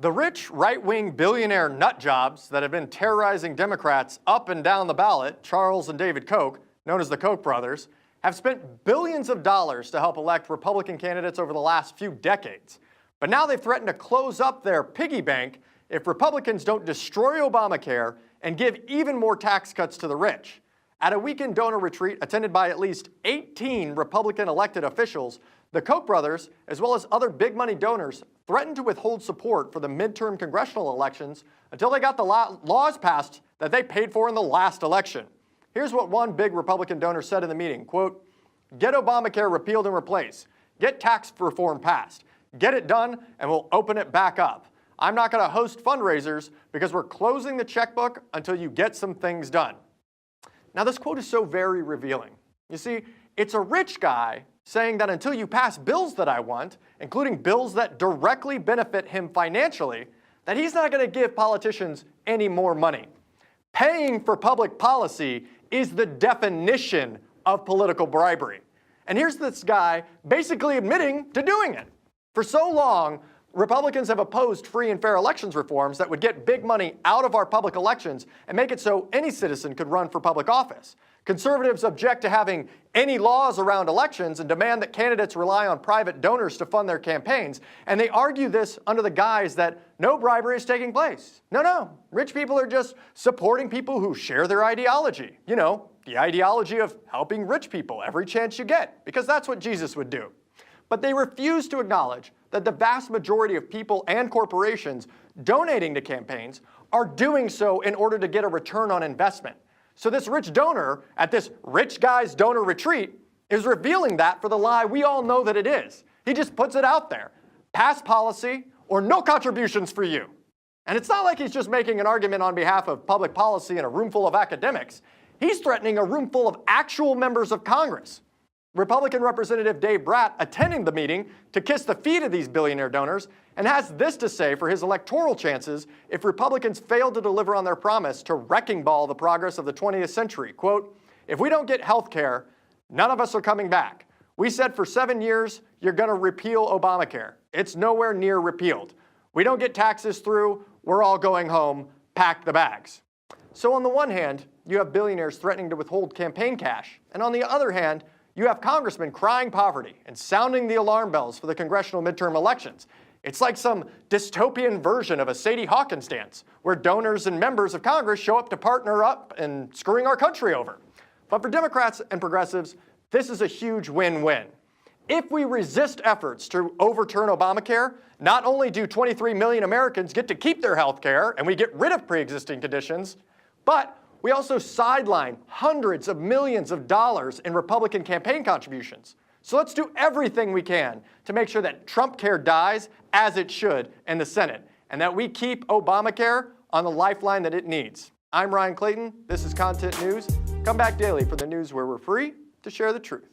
The rich, right-wing billionaire nut jobs that have been terrorizing Democrats up and down the ballot, Charles and David Koch, known as the Koch brothers, have spent billions of dollars to help elect Republican candidates over the last few decades. But now they've threatened to close up their piggy bank if Republicans don't destroy Obamacare and give even more tax cuts to the rich. At a weekend donor retreat attended by at least 18 Republican elected officials, the Koch brothers, as well as other big money donors, threatened to withhold support for the midterm congressional elections until they got the laws passed that they paid for in the last election. Here's what one big Republican donor said in the meeting, quote, "Get Obamacare repealed and replaced. Get tax reform passed. Get it done and we'll open it back up. I'm not going to host fundraisers because we're closing the checkbook until you get some things done." Now this quote is so very revealing. You see, it's a rich guy saying that until you pass bills that I want, including bills that directly benefit him financially, that he's not going to give politicians any more money. Paying for public policy is the definition of political bribery. And here's this guy basically admitting to doing it. For so long, Republicans have opposed free and fair elections reforms that would get big money out of our public elections and make it so any citizen could run for public office. Conservatives object to having any laws around elections and demand that candidates rely on private donors to fund their campaigns. And they argue this under the guise that no bribery is taking place. No, rich people are just supporting people who share their ideology. You know, the ideology of helping rich people every chance you get, because that's what Jesus would do. But they refuse to acknowledge that the vast majority of people and corporations donating to campaigns are doing so in order to get a return on investment. So this rich donor at this rich guy's donor retreat is revealing that for the lie we all know that it is. He just puts it out there. Pass policy or no contributions for you. And it's not like he's just making an argument on behalf of public policy in a room full of academics. He's threatening a room full of actual members of Congress. Republican Representative Dave Bratt attending the meeting to kiss the feet of these billionaire donors and has this to say for his electoral chances if Republicans fail to deliver on their promise to wrecking ball the progress of the 20th century. Quote, "If we don't get health care, none of us are coming back. We said for 7 years, you're going to repeal Obamacare. It's nowhere near repealed. We don't get taxes through, we're all going home. Pack the bags." So on the one hand, you have billionaires threatening to withhold campaign cash, and on the other hand, you have congressmen crying poverty and sounding the alarm bells for the congressional midterm elections. It's like some dystopian version of a Sadie Hawkins dance, where donors and members of Congress show up to partner up in screwing our country over. But for Democrats and progressives, this is a huge win-win. If we resist efforts to overturn Obamacare, not only do 23 million Americans get to keep their health care and we get rid of pre-existing conditions, but we also sideline hundreds of millions of dollars in Republican campaign contributions. So let's do everything we can to make sure that Trump care dies as it should in the Senate, and that we keep Obamacare on the lifeline that it needs. I'm Ryan Clayton. This is Content News. Come back daily for the news where we're free to share the truth.